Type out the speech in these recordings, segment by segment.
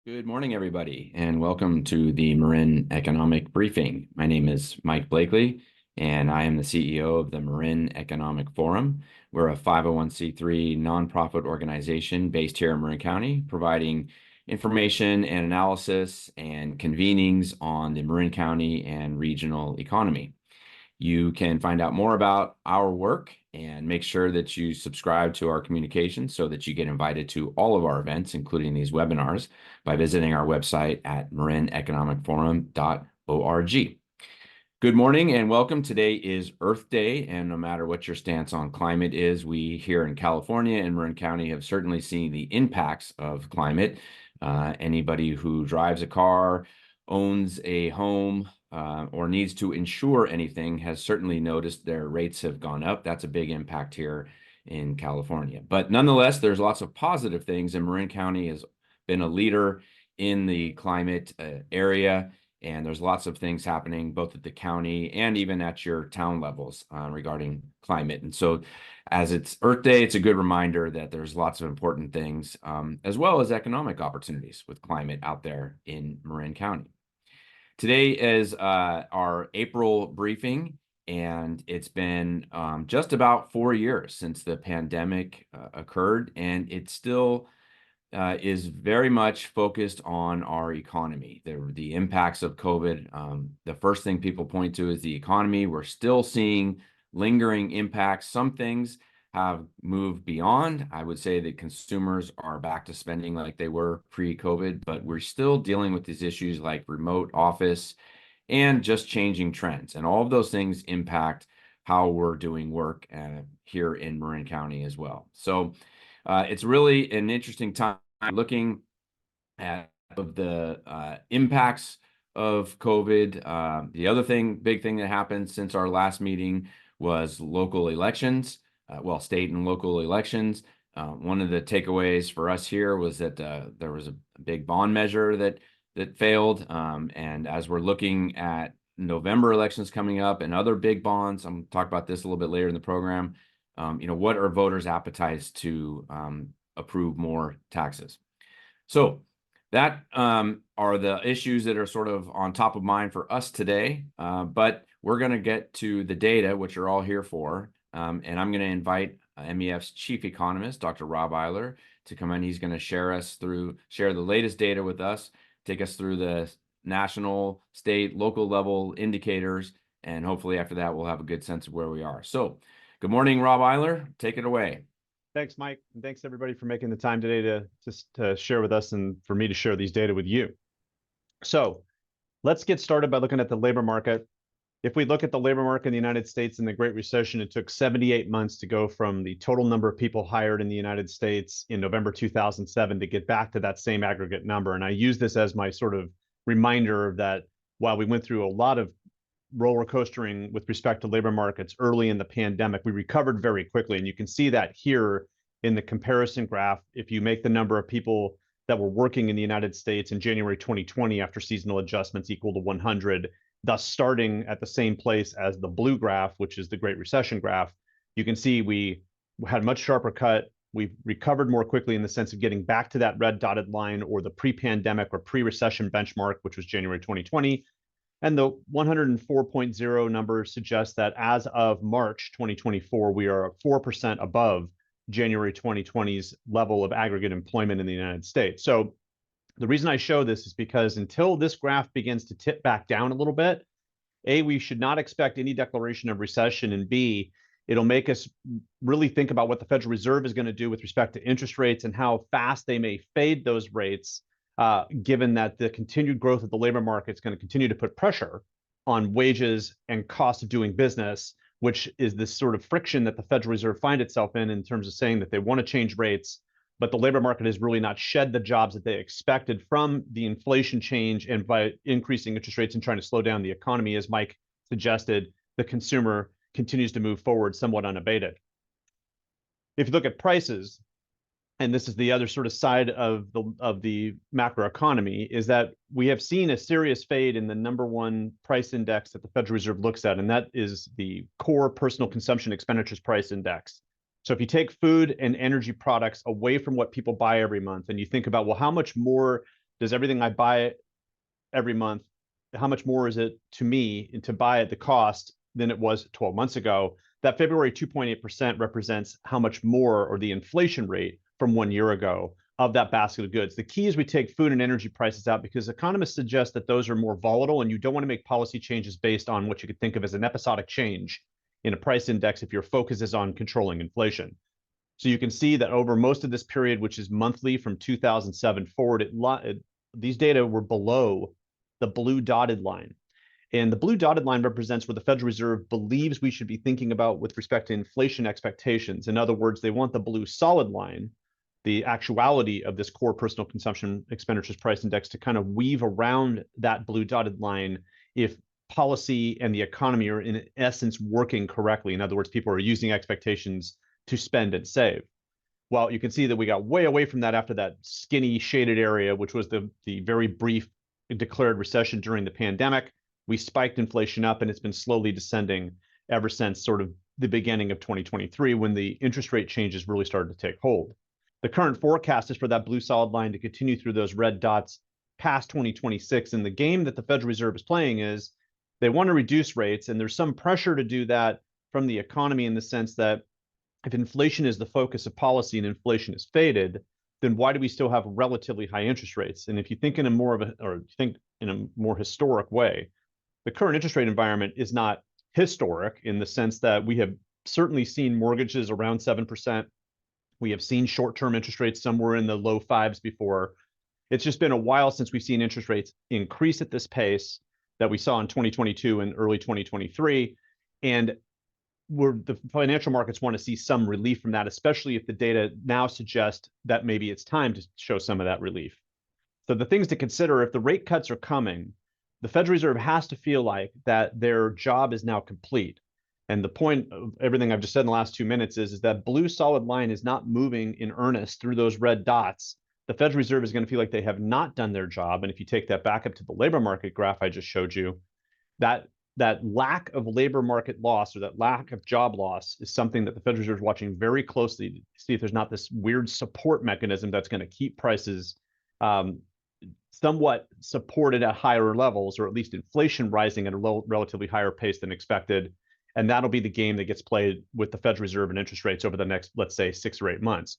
Good morning, everybody, and welcome to the Marin Economic Briefing. My name is Mike Blakely, and I am the CEO of the Marin Economic Forum. We're a 501c3 nonprofit organization based here in Marin County, providing information and analysis and convenings on the Marin County and regional economy. You can find out more about our work and make sure that you subscribe to our communications so that you get invited to all of our events, including these webinars, by visiting our website at marineconomicforum.org. Good morning and welcome. Today is Earth Day, and no matter what your stance on climate is, we here in California and Marin County have certainly seen the impacts of climate. Anybody who drives a car, owns a home, or needs to insure anything has certainly noticed their rates have gone up. That's a big impact here in California. But nonetheless, there's lots of positive things, and Marin County has been a leader in the climate area. And there's lots of things happening both at the county and even at your town levels regarding climate. And so as it's Earth Day, it's a good reminder that there's lots of important things as well as economic opportunities with climate out there in Marin County. Today is our April briefing, and it's been just about 4 years since the pandemic occurred, and it still is very much focused on our economy. The impacts of COVID, the first thing people point to is the economy. We're still seeing lingering impacts. Some things have moved beyond. I would say that consumers are back to spending like they were pre-COVID, but we're still dealing with these issues like remote office and just changing trends. And all of those things impact how we're doing work here in Marin County as well. So it's really an interesting time looking at the impacts of COVID. The other big thing that happened since our last meeting was local elections, state and local elections. One of the takeaways for us here was that there was a big bond measure that failed. And as we're looking at November elections coming up and other big bonds, I'm going to talk about this a little bit later in the program. What are voters' appetites to approve more taxes? So that are the issues that are sort of on top of mind for us today. But we're going to get to the data, which you're all here for. And I'm going to invite MEF's chief economist, Dr. Rob Eiler, to come in. He's going to share the latest data with us, take us through the national, state, local level indicators, and hopefully after that we'll have a good sense of where we are. So good morning, Rob Eiler. Take it away. Thanks, Mike. And thanks everybody for making the time today to share with us and for me to share these data with you. So let's get started by looking at the labor market. If we look at the labor market in the United States in the Great Recession, it took 78 months to go from the total number of people hired in the United States in November 2007 to get back to that same aggregate number. And I use this as my sort of reminder that while we went through a lot of roller coastering with respect to labor markets early in the pandemic, we recovered very quickly. And you can see that here in the comparison graph. If you make the number of people that were working in the United States in January 2020 after seasonal adjustments equal to 100, thus starting at the same place as the blue graph, which is the Great Recession graph, you can see we had a much sharper cut. We've recovered more quickly in the sense of getting back to that red dotted line or the pre-pandemic or pre-recession benchmark, which was January 2020. And the 104.0 number suggests that as of March 2024, we are 4% above January 2020's level of aggregate employment in the United States. So the reason I show this is because until this graph begins to tip back down a little bit, A, we should not expect any declaration of recession, and B, it'll make us really think about what the Federal Reserve is going to do with respect to interest rates and how fast they may fade those rates, given that the continued growth of the labor market is going to continue to put pressure on wages and cost of doing business, which is this sort of friction that the Federal Reserve find itself in terms of saying that they want to change rates, but the labor market has really not shed the jobs that they expected from the inflation change, and by increasing interest rates and trying to slow down the economy, as Mike suggested, the consumer continues to move forward somewhat unabated. If you look at prices, and this is the other sort of side of the macroeconomy, is that we have seen a serious fade in the number one price index that the Federal Reserve looks at, and that is the core personal consumption expenditures price index. So if you take food and energy products away from what people buy every month and you think about, well, how much more Does everything I buy every month, how much more is it to me to buy at the cost than it was 12 months ago? That February 2.8% represents how much more, or the inflation rate from 1 year ago, of that basket of goods. The key is we take food and energy prices out because economists suggest that those are more volatile, and you don't want to make policy changes based on what you could think of as an episodic change in a price index if your focus is on controlling inflation. So you can see that over most of this period, which is monthly from 2007 forward, these data were below the blue dotted line. And the blue dotted line represents where the Federal Reserve believes we should be thinking about with respect to inflation expectations. In other words, they want the blue solid line, the actuality of this core personal consumption expenditures price index, to kind of weave around that blue dotted line if policy and the economy are in essence working correctly. In other words, people are using expectations to spend and save. Well, you can see that we got way away from that after that skinny shaded area, which was the very brief declared recession during the pandemic. We spiked inflation up, and it's been slowly descending ever since sort of the beginning of 2023, when the interest rate changes really started to take hold. The current forecast is for that blue solid line to continue through those red dots past 2026. And the game that the Federal Reserve is playing is they want to reduce rates, and there's some pressure to do that from the economy, in the sense that if inflation is the focus of policy and inflation is faded, then why do we still have relatively high interest rates? And if you think in a more historic way, the current interest rate environment is not historic in the sense that we have certainly seen mortgages around 7%. We have seen short-term interest rates somewhere in the low fives before. It's just been a while since we've seen interest rates increase at this pace that we saw in 2022 and early 2023. And the financial markets want to see some relief from that, especially if the data now suggests that maybe it's time to show some of that relief. So the things to consider, if the rate cuts are coming, the Federal Reserve has to feel like that their job is now complete. And the point of everything I've just said in the last 2 minutes is that blue solid line is not moving in earnest through those red dots. The Federal Reserve is going to feel like they have not done their job. And if you take that back up to the labor market graph I just showed you, that lack of labor market loss, or that lack of job loss, is something that the Federal Reserve is watching very closely to see if there's not this weird support mechanism that's going to keep prices somewhat supported at higher levels, or at least inflation rising at a relatively higher pace than expected. And that'll be the game that gets played with the Federal Reserve and interest rates over the next, let's say, 6 or 8 months.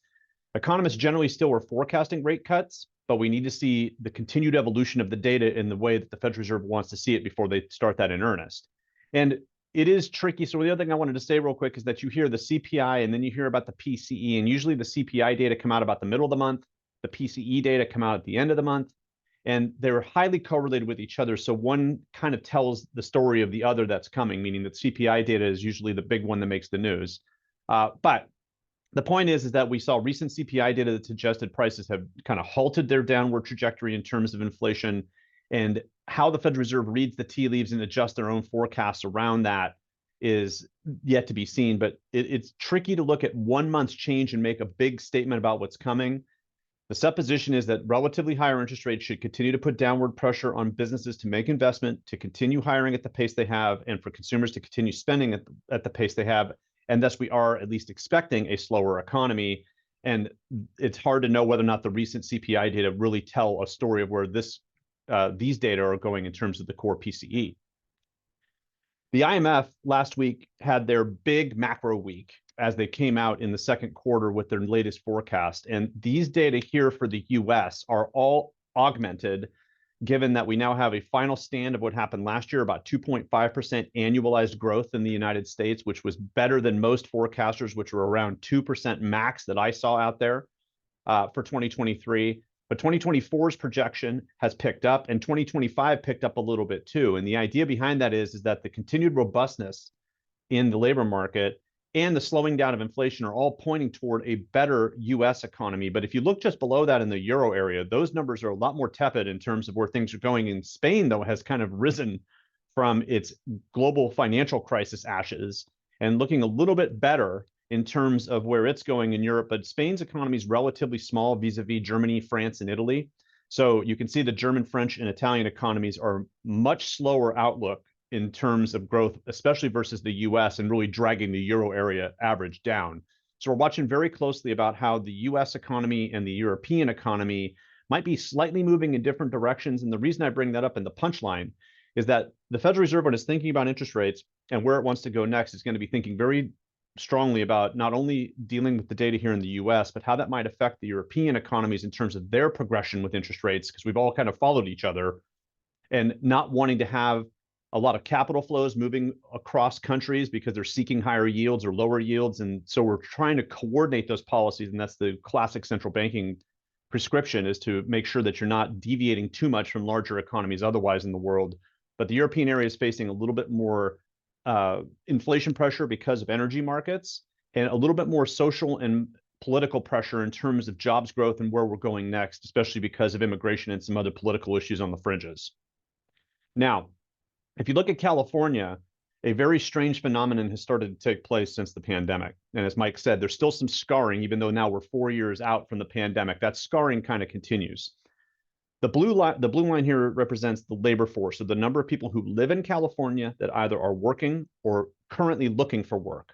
Economists generally still are forecasting rate cuts, but we need to see the continued evolution of the data in the way that the Federal Reserve wants to see it before they start that in earnest. And it is tricky. So the other thing I wanted to say real quick is that you hear the CPI and then you hear about the PCE, and usually the CPI data come out about the middle of the month. The PCE data come out at the end of the month, and they're highly correlated with each other. So one kind of tells the story of the other that's coming, meaning that CPI data is usually the big one that makes the news. But the point is that we saw recent CPI data that suggested prices have kind of halted their downward trajectory in terms of inflation, and how the Federal Reserve reads the tea leaves and adjusts their own forecasts around that is yet to be seen. But it's tricky to look at 1 month's change and make a big statement about what's coming. The supposition is that relatively higher interest rates should continue to put downward pressure on businesses to make investment, to continue hiring at the pace they have, and for consumers to continue spending at the pace they have. And thus we are at least expecting a slower economy. And it's hard to know whether or not the recent CPI data really tell a story of where these data are going in terms of the core PCE. The IMF last week had their big macro week as they came out in the second quarter with their latest forecast. And these data here for the US are all augmented, given that we now have a final stand of what happened last year, about 2.5% annualized growth in the United States, which was better than most forecasters, which were around 2% max that I saw out there for 2023. But 2024's projection has picked up, and 2025 picked up a little bit too. And the idea behind that is that the continued robustness in the labor market and the slowing down of inflation are all pointing toward a better US economy. But if you look just below that in the Euro area, those numbers are a lot more tepid in terms of where things are going. In Spain, though, has kind of risen from its global financial crisis ashes and looking a little bit better in terms of where it's going in Europe. But Spain's economy is relatively small vis-a-vis Germany, France, and Italy. So you can see the German, French, and Italian economies are much slower outlook in terms of growth, especially versus the US, and really dragging the Euro area average down. So we're watching very closely about how the US economy and the European economy might be slightly moving in different directions. And the reason I bring that up in the punchline is that the Federal Reserve, when it's thinking about interest rates and where it wants to go next, is going to be thinking very strongly about not only dealing with the data here in the US, but how that might affect the European economies in terms of their progression with interest rates, because we've all kind of followed each other, and not wanting to have a lot of capital flows moving across countries because they're seeking higher yields or lower yields. And so we're trying to coordinate those policies. And that's the classic central banking prescription, is to make sure that you're not deviating too much from larger economies otherwise in the world. But the European area is facing a little bit more inflation pressure because of energy markets, and a little bit more social and political pressure in terms of jobs growth and where we're going next, especially because of immigration and some other political issues on the fringes. Now, if you look at California, a very strange phenomenon has started to take place since the pandemic. And as Mike said, there's still some scarring, even though now we're 4 years out from the pandemic. That scarring kind of continues. The blue line here represents the labor force, so the number of people who live in California that either are working or currently looking for work.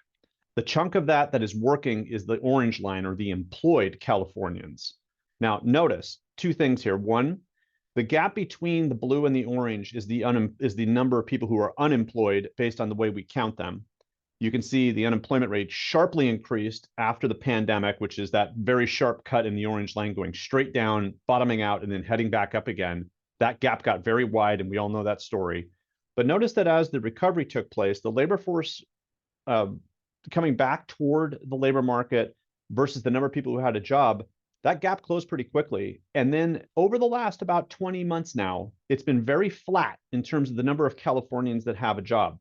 The chunk of that is working is the orange line, or the employed Californians. Now, notice two things here. One, the gap between the blue and the orange is the number of people who are unemployed based on the way we count them. You can see the unemployment rate sharply increased after the pandemic, which is that very sharp cut in the orange line going straight down, bottoming out, and then heading back up again. That gap got very wide, and we all know that story. But notice that as the recovery took place, the labor force coming back toward the labor market versus the number of people who had a job, that gap closed pretty quickly. And then over the last about 20 months now, it's been very flat in terms of the number of Californians that have a job.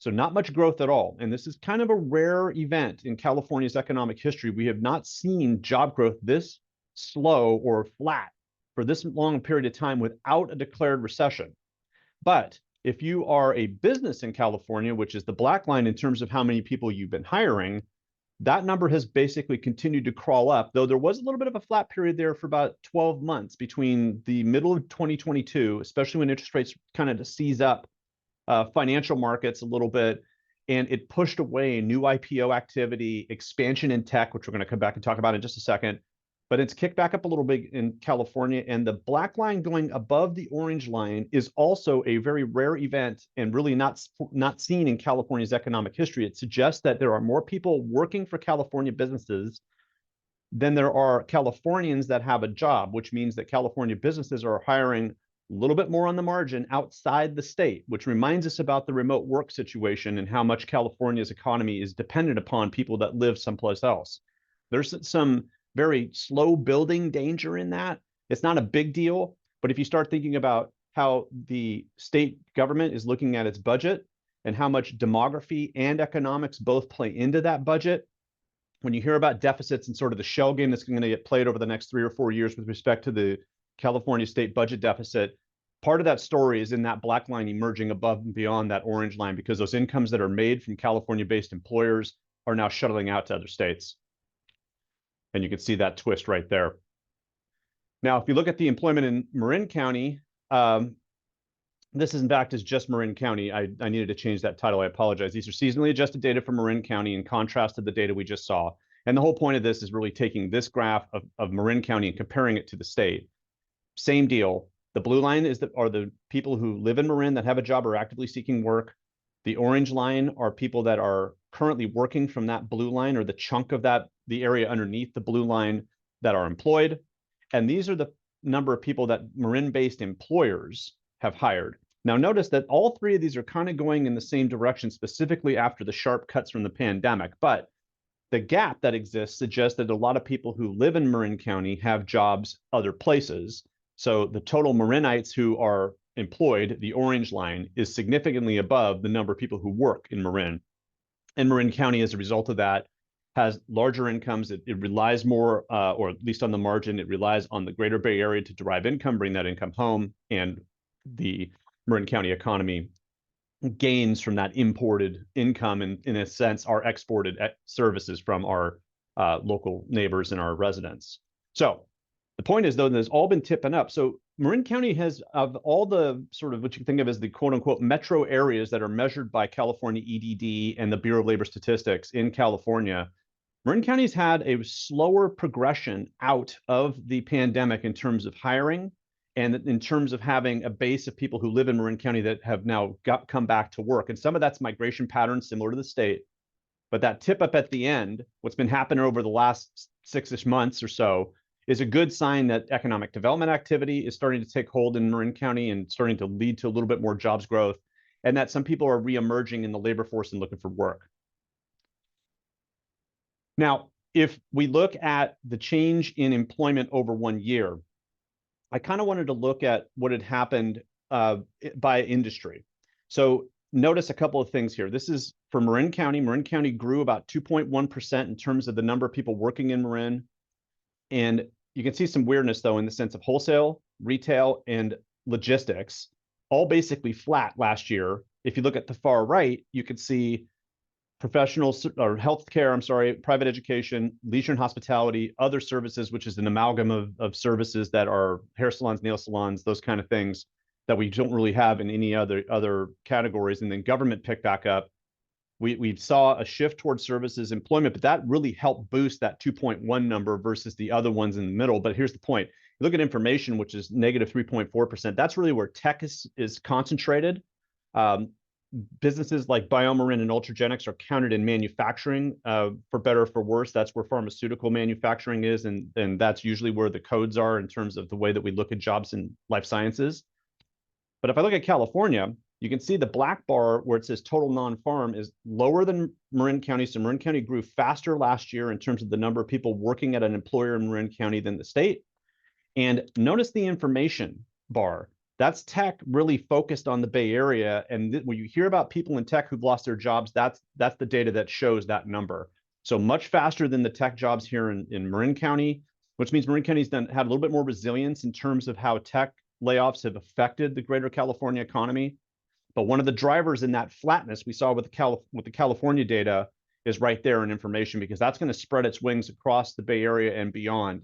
So not much growth at all. And this is kind of a rare event in California's economic history. We have not seen job growth this slow or flat for this long period of time without a declared recession. But if you are a business in California, which is the black line in terms of how many people you've been hiring, that number has basically continued to crawl up, though there was a little bit of a flat period there for about 12 months between the middle of 2022, especially when interest rates kind of seize up financial markets a little bit, and it pushed away new IPO activity, expansion in tech, which we're going to come back and talk about in just a second. But it's kicked back up a little bit in California, and the black line going above the orange line is also a very rare event and really not seen in California's economic history. It suggests that there are more people working for California businesses than there are Californians that have a job, which means that California businesses are hiring a little bit more on the margin outside the state, which reminds us about the remote work situation and how much California's economy is dependent upon people that live someplace else. There's some very slow building danger in that. It's not a big deal, but if you start thinking about how the state government is looking at its budget and how much demography and economics both play into that budget, when you hear about deficits and sort of the shell game that's going to get played over the next 3 or 4 years with respect to the California state budget deficit, part of that story is in that black line emerging above and beyond that orange line, because those incomes that are made from California-based employers are now shuttling out to other states. And you can see that twist right there. Now, if you look at the employment in Marin County, this is in fact is just Marin County. I needed to change that title. I apologize. These are seasonally adjusted data for Marin County in contrast to the data we just saw. And the whole point of this is really taking this graph of Marin County and comparing it to the state. Same deal. The blue line are the people who live in Marin that have a job or actively seeking work. The orange line are people that are currently working from that blue line, or the chunk of that, the area underneath the blue line, that are employed. And these are the number of people that Marin-based employers have hired. Now, notice that all three of these are kind of going in the same direction, specifically after the sharp cuts from the pandemic. But the gap that exists suggests that a lot of people who live in Marin County have jobs other places. So the total Marinites who are employed, the orange line, is significantly above the number of people who work in Marin. And Marin County, as a result of that, has larger incomes. It relies more, or at least on the margin, it relies on the greater Bay Area to derive income, bring that income home, and the Marin County economy gains from that imported income, and in a sense, our exported services from our local neighbors and our residents. So the point is, though, that it's all been tipping up. So Marin County has, of all the sort of what you can think of as the quote unquote metro areas that are measured by California EDD and the Bureau of Labor Statistics in California, Marin County's had a slower progression out of the pandemic in terms of hiring and in terms of having a base of people who live in Marin County that have now come back to work. And some of that's migration patterns similar to the state. But that tip up at the end, what's been happening over the last 6-ish months or so, is a good sign that economic development activity is starting to take hold in Marin County and starting to lead to a little bit more jobs growth, and that some people are reemerging in the labor force and looking for work. Now, if we look at the change in employment over 1 year, I kind of wanted to look at what had happened by industry. So notice a couple of things here. This is for Marin County. Marin County grew about 2.1% in terms of the number of people working in Marin. And you can see some weirdness, though, in the sense of wholesale, retail, and logistics, all basically flat last year. If you look at the far right, you can see professional or healthcare, I'm sorry, private education, leisure and hospitality, other services, which is an amalgam of services that are hair salons, nail salons, those kind of things that we don't really have in any other categories. And then government picked back up. We saw a shift towards services employment, but that really helped boost that 2.1 number versus the other ones in the middle. But here's the point. You look at information, which is negative 3.4%. That's really where tech is concentrated. Businesses like BioMarin and Ultragenics are counted in manufacturing, for better or for worse. That's where pharmaceutical manufacturing is, and that's usually where the codes are in terms of the way that we look at jobs in life sciences. But if I look at California, you can see the black bar where it says total non-farm is lower than Marin County. So Marin County grew faster last year in terms of the number of people working at an employer in Marin County than the state. And notice the information bar. That's tech really focused on the Bay Area. And when you hear about people in tech who've lost their jobs, that's the data that shows that number. So much faster than the tech jobs here in Marin County, which means Marin County's had a little bit more resilience in terms of how tech layoffs have affected the greater California economy. But one of the drivers in that flatness we saw with the California data is right there in information, because that's going to spread its wings across the Bay Area and beyond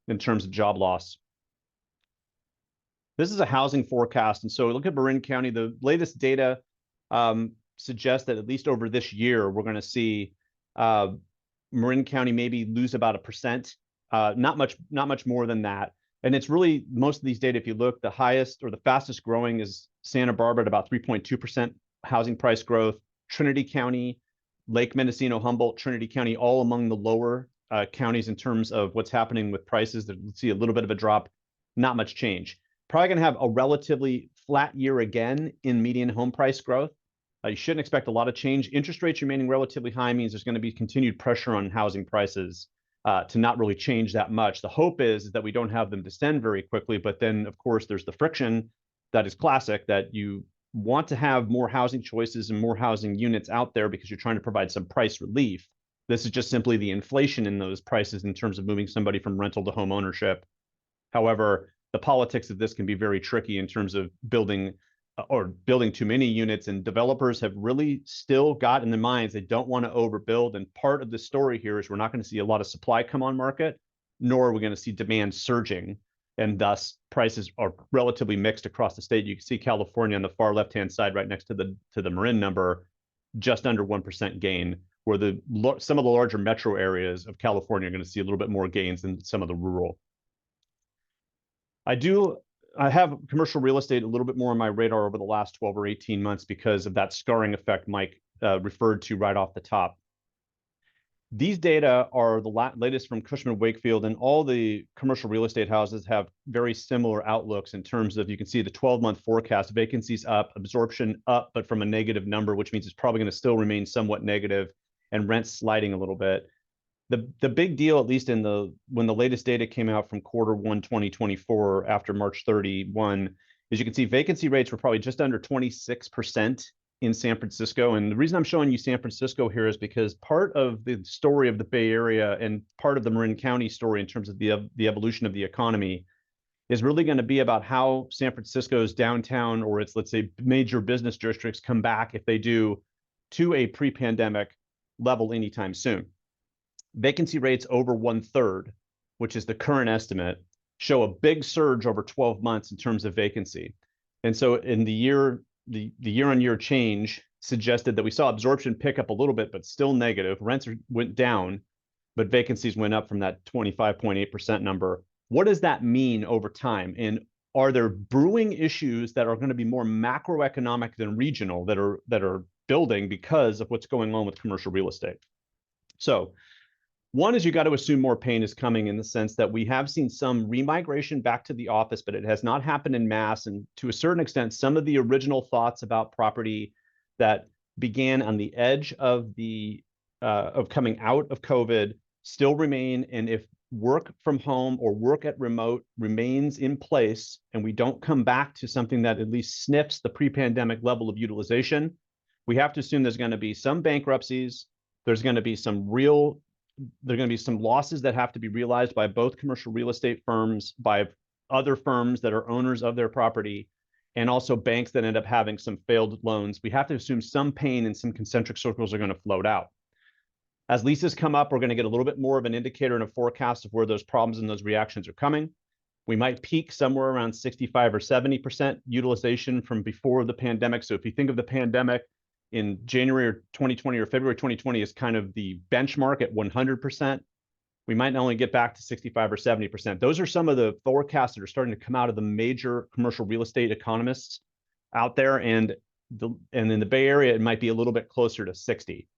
in terms of job loss. This is a housing forecast. And so look at Marin County. The latest data suggests that at least over this year, we're going to see Marin County maybe lose about 1%, not much more than that. And it's really most of these data, if you look, the highest or the fastest growing is Santa Barbara at about 3.2% housing price growth. Trinity County, Lake Mendocino, Humboldt, Trinity County, all among the lower counties in terms of what's happening with prices. That we'll see a little bit of a drop, not much change. Probably going to have a relatively flat year again in median home price growth. You shouldn't expect a lot of change. Interest rates remaining relatively high means there's going to be continued pressure on housing prices to not really change that much. The hope is that we don't have them descend very quickly, but then, of course, there's the friction that is classic, that you want to have more housing choices and more housing units out there because you're trying to provide some price relief. This is just simply the inflation in those prices in terms of moving somebody from rental to home ownership. However, the politics of this can be very tricky in terms of building too many units, and developers have really still got in their minds they don't want to overbuild. And part of the story here is we're not going to see a lot of supply come on market, nor are we going to see demand surging, and thus prices are relatively mixed across the state. You can see California on the far left-hand side, right next to the Marin number, just under 1% gain, where some of the larger metro areas of California are going to see a little bit more gains than some of the rural. I have commercial real estate a little bit more on my radar over the last 12 or 18 months because of that scarring effect Mike referred to right off the top. These data are the latest from Cushman & Wakefield, and all the commercial real estate houses have very similar outlooks in terms of, you can see the 12-month forecast, vacancies up, absorption up, but from a negative number, which means it's probably going to still remain somewhat negative, and rents sliding a little bit. The big deal, at least when the latest data came out from Q1 2024 after March 31, is you can see vacancy rates were probably just under 26% in San Francisco. And the reason I'm showing you San Francisco here is because part of the story of the Bay Area and part of the Marin County story in terms of the evolution of the economy is really going to be about how San Francisco's downtown or its, let's say, major business districts come back, if they do, to a pre-pandemic level anytime soon. Vacancy rates over 1/3, which is the current estimate, show a big surge over 12 months in terms of vacancy. And so in the year-on-year change suggested that we saw absorption pick up a little bit, but still negative. Rents went down. but vacancies went up from that 25.8% number. What does that mean over time? And are there brewing issues that are going to be more macroeconomic than regional that are building because of what's going on with commercial real estate? So one is you got to assume more pain is coming in the sense that we have seen some remigration back to the office, but it has not happened in mass. And to a certain extent, some of the original thoughts about property that began on the edge of the of coming out of COVID still remain. And if work from home or work at remote remains in place, and we don't come back to something that at least sniffs the pre-pandemic level of utilization, we have to assume there's going to be some bankruptcies. There's going to be some losses that have to be realized by both commercial real estate firms, by other firms that are owners of their property, and also banks that end up having some failed loans. We have to assume some pain and some concentric circles are going to float out. As leases come up, we're going to get a little bit more of an indicator and a forecast of where those problems and those reactions are coming. We might peak somewhere around 65 or 70% utilization from before the pandemic. So if you think of the pandemic in January 2020 or February 2020 is kind of the benchmark at 100%, we might not only get back to 65 or 70%. Those are some of the forecasts that are starting to come out of the major commercial real estate economists out there. And in the Bay Area, it might be a little bit closer to 60.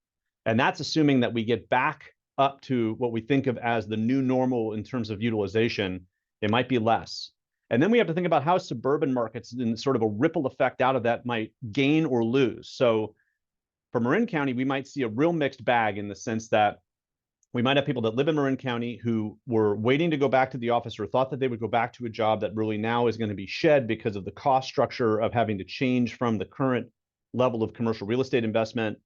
And that's assuming that we get back up to what we think of as the new normal in terms of utilization. It might be less. And then we have to think about how suburban markets and sort of a ripple effect out of that might gain or lose. So for Marin County, we might see a real mixed bag in the sense that we might have people that live in Marin County who were waiting to go back to the office or thought that they would go back to a job that really now is going to be shed because of the cost structure of having to change from the current level of commercial real estate investment.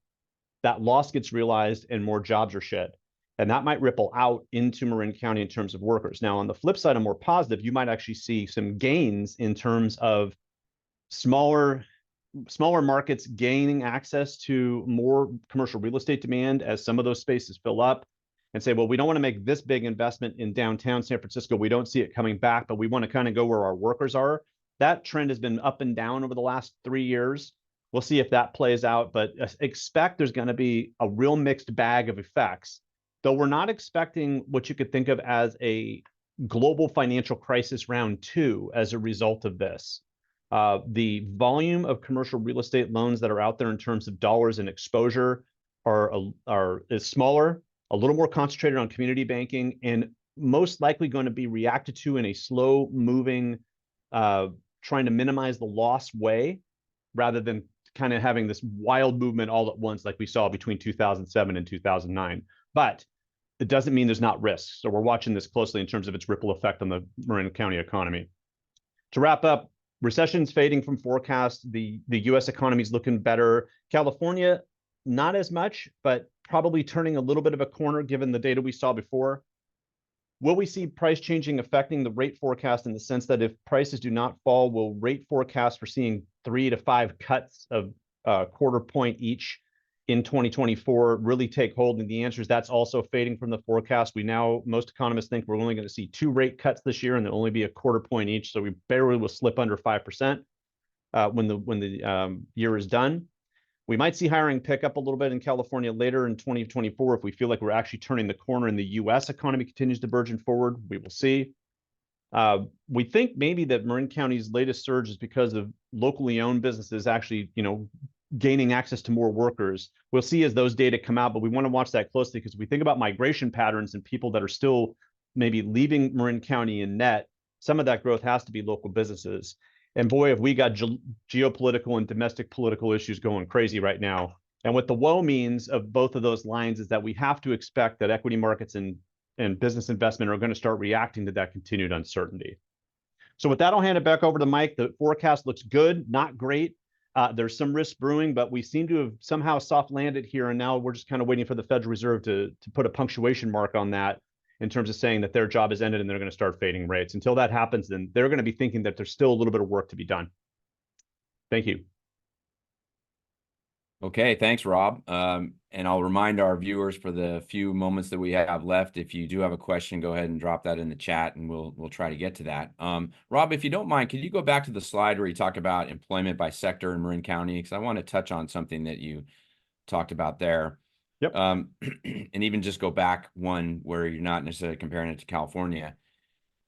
That loss gets realized and more jobs are shed. And that might ripple out into Marin County in terms of workers. Now, on the flip side, a more positive, you might actually see some gains in terms of smaller markets gaining access to more commercial real estate demand as some of those spaces fill up and say, well, we don't want to make this big investment in downtown San Francisco. We don't see it coming back, but we want to kind of go where our workers are. That trend has been up and down over the last 3 years. We'll see if that plays out, but expect there's going to be a real mixed bag of effects, though we're not expecting what you could think of as a global financial crisis round 2 as a result of this. The volume of commercial real estate loans that are out there in terms of dollars and exposure is smaller, a little more concentrated on community banking, and most likely going to be reacted to in a slow moving, trying to minimize the loss way, rather than kind of having this wild movement all at once like we saw between 2007 and 2009. But it doesn't mean there's not risks. So we're watching this closely in terms of its ripple effect on the Marin County economy. To wrap up, recession's fading from forecast. The U.S. economy is looking better. California, not as much, but probably turning a little bit of a corner given the data we saw before. Will we see price changing affecting the rate forecast in the sense that if prices do not fall, will rate forecast for seeing 3 to 5 cuts of quarter point each in 2024 really take hold? And the answer is that's also fading from the forecast. Most economists think we're only going to see 2 rate cuts this year, and there'll only be a quarter point each. So we barely will slip under 5% when the year is done. We might see hiring pick up a little bit in California later in 2024 if we feel like we're actually turning the corner and the U.S. economy continues to burgeon forward. We will see. We think maybe that Marin County's latest surge is because of locally owned businesses actually, gaining access to more workers. We'll see as those data come out, but we want to watch that closely because we think about migration patterns and people that are still maybe leaving Marin County in net. Some of that growth has to be local businesses. And boy, have we got geopolitical and domestic political issues going crazy right now. And what the woe means of both of those lines is that we have to expect that equity markets and business investment are going to start reacting to that continued uncertainty. So with that, I'll hand it back over to Mike. The forecast looks good, not great. There's some risk brewing, but we seem to have somehow soft landed here. And now we're just kind of waiting for the Federal Reserve to put a punctuation mark on that in terms of saying that their job is ended and they're going to start fading rates. Until that happens, then they're going to be thinking that there's still a little bit of work to be done. Thank you. Okay, thanks, Rob. And I'll remind our viewers for the few moments that we have left, if you do have a question, go ahead and drop that in the chat and we'll try to get to that. Rob, if you don't mind, could you go back to the slide where you talk about employment by sector in Marin County? Because I want to touch on something that you talked about there. Yep. And even just go back one where you're not necessarily comparing it to California.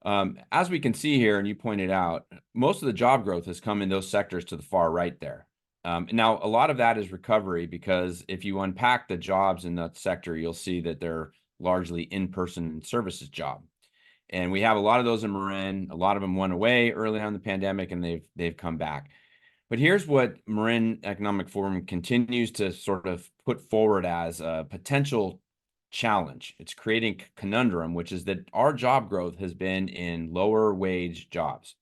As we can see here, and you pointed out, most of the job growth has come in those sectors to the far right there. And now, a lot of that is recovery because if you unpack the jobs in that sector, you'll see that they're largely in-person services job. And we have a lot of those in Marin. A lot of them went away early on in the pandemic, and they've come back. But here's what Marin Economic Forum continues to sort of put forward as a potential challenge. It's creating conundrum, which is that our job growth has been in lower wage jobs.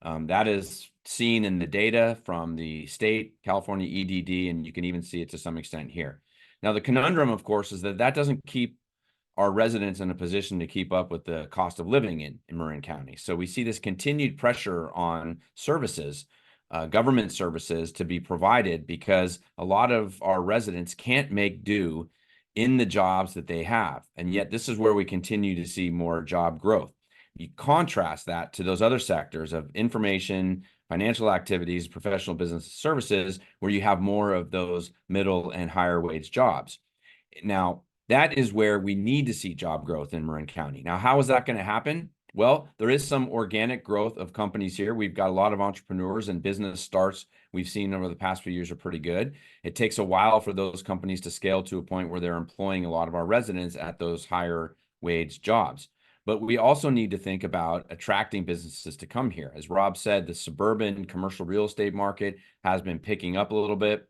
That is seen in the data from the state, California EDD, and you can even see it to some extent here. Now, the conundrum, of course, is that that doesn't keep our residents in a position to keep up with the cost of living in Marin County. So we see this continued pressure on services, government services to be provided because a lot of our residents can't make do in the jobs that they have. And yet this is where we continue to see more job growth. You contrast that to those other sectors of information, financial activities, professional business services, where you have more of those middle and higher wage jobs. Now, that is where we need to see job growth in Marin County. Now, how is that going to happen? Well, there is some organic growth of companies here. We've got a lot of entrepreneurs and business starts we've seen over the past few years are pretty good. It takes a while for those companies to scale to a point where they're employing a lot of our residents at those higher wage jobs. But we also need to think about attracting businesses to come here. As Rob said, the suburban commercial real estate market has been picking up a little bit.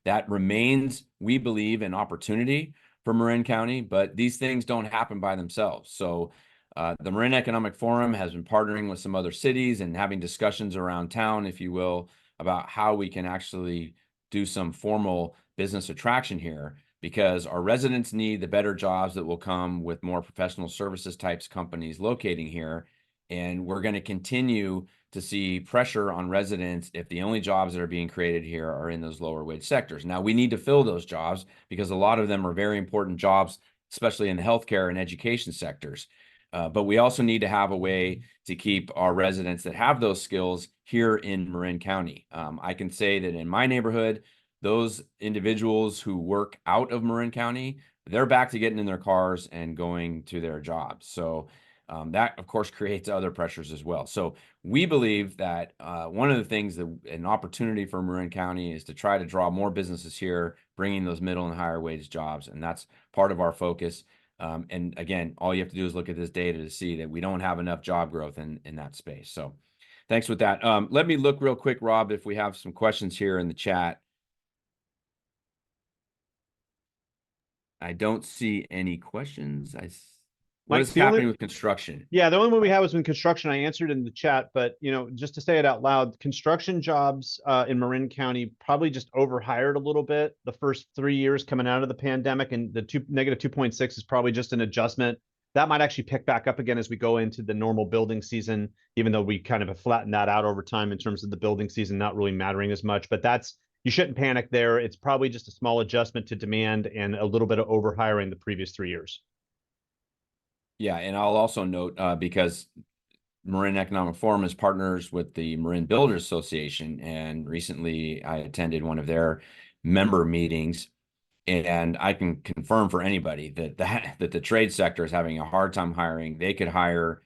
That remains, we believe, an opportunity for Marin County, but these things don't happen by themselves. So the Marin Economic Forum has been partnering with some other cities and having discussions around town, if you will, about how we can actually do some formal business attraction here because our residents need the better jobs that will come with more professional services types companies locating here. And we're going to continue to see pressure on residents if the only jobs that are being created here are in those lower wage sectors. Now, we need to fill those jobs because a lot of them are very important jobs, especially in the healthcare and education sectors. But we also need to have a way to keep our residents that have those skills here in Marin County. I can say that in my neighborhood, those individuals who work out of Marin County, they're back to getting in their cars and going to their jobs. So that, of course, creates other pressures as well. So we believe that one of the things that an opportunity for Marin County is to try to draw more businesses here, bringing those middle and higher wage jobs. And that's part of our focus. And again, all you have to do is look at this data to see that we don't have enough job growth in that space. So thanks with that. Let me look real quick, Rob, if we have some questions here in the chat. I don't see any questions. What Mike, is happening with construction? yeah, the only one we have was in construction. I answered in the chat, but just to say it out loud, construction jobs in Marin County probably just overhired a little bit the first 3 years coming out of the pandemic, and the negative 2.6 is probably just an adjustment. That might actually pick back up again as we go into the normal building season, even though we kind of have flattened that out over time in terms of the building season not really mattering as much. But you shouldn't panic there. It's probably just a small adjustment to demand and a little bit of overhiring the previous 3 years. Yeah, and I'll also note because Marin Economic Forum is partners with the Marin Builders Association, and recently I attended one of their member meetings, and I can confirm for anybody that the trade sector is having a hard time hiring. They could hire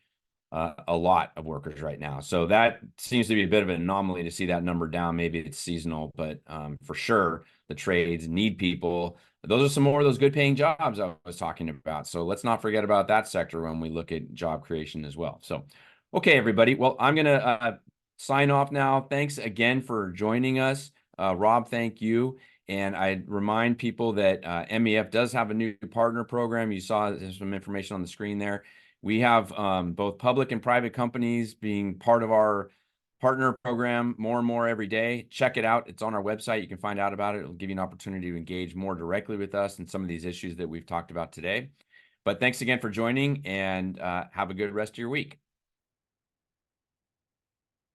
a lot of workers right now, so that seems to be a bit of an anomaly to see that number down. Maybe it's seasonal, but for sure the trades need people. Those are some more of those good paying jobs I was talking about. So let's not forget about that sector when we look at job creation as well. So, okay, everybody. Well, I'm going to sign off now. Thanks again for joining us. Rob, thank you. And I remind people that MEF does have a new partner program. You saw there's some information on the screen there. We have both public and private companies being part of our partner program more and more every day. Check it out. It's on our website. You can find out about it. It'll give you an opportunity to engage more directly with us in some of these issues that we've talked about today. But thanks again for joining, and have a good rest of your week.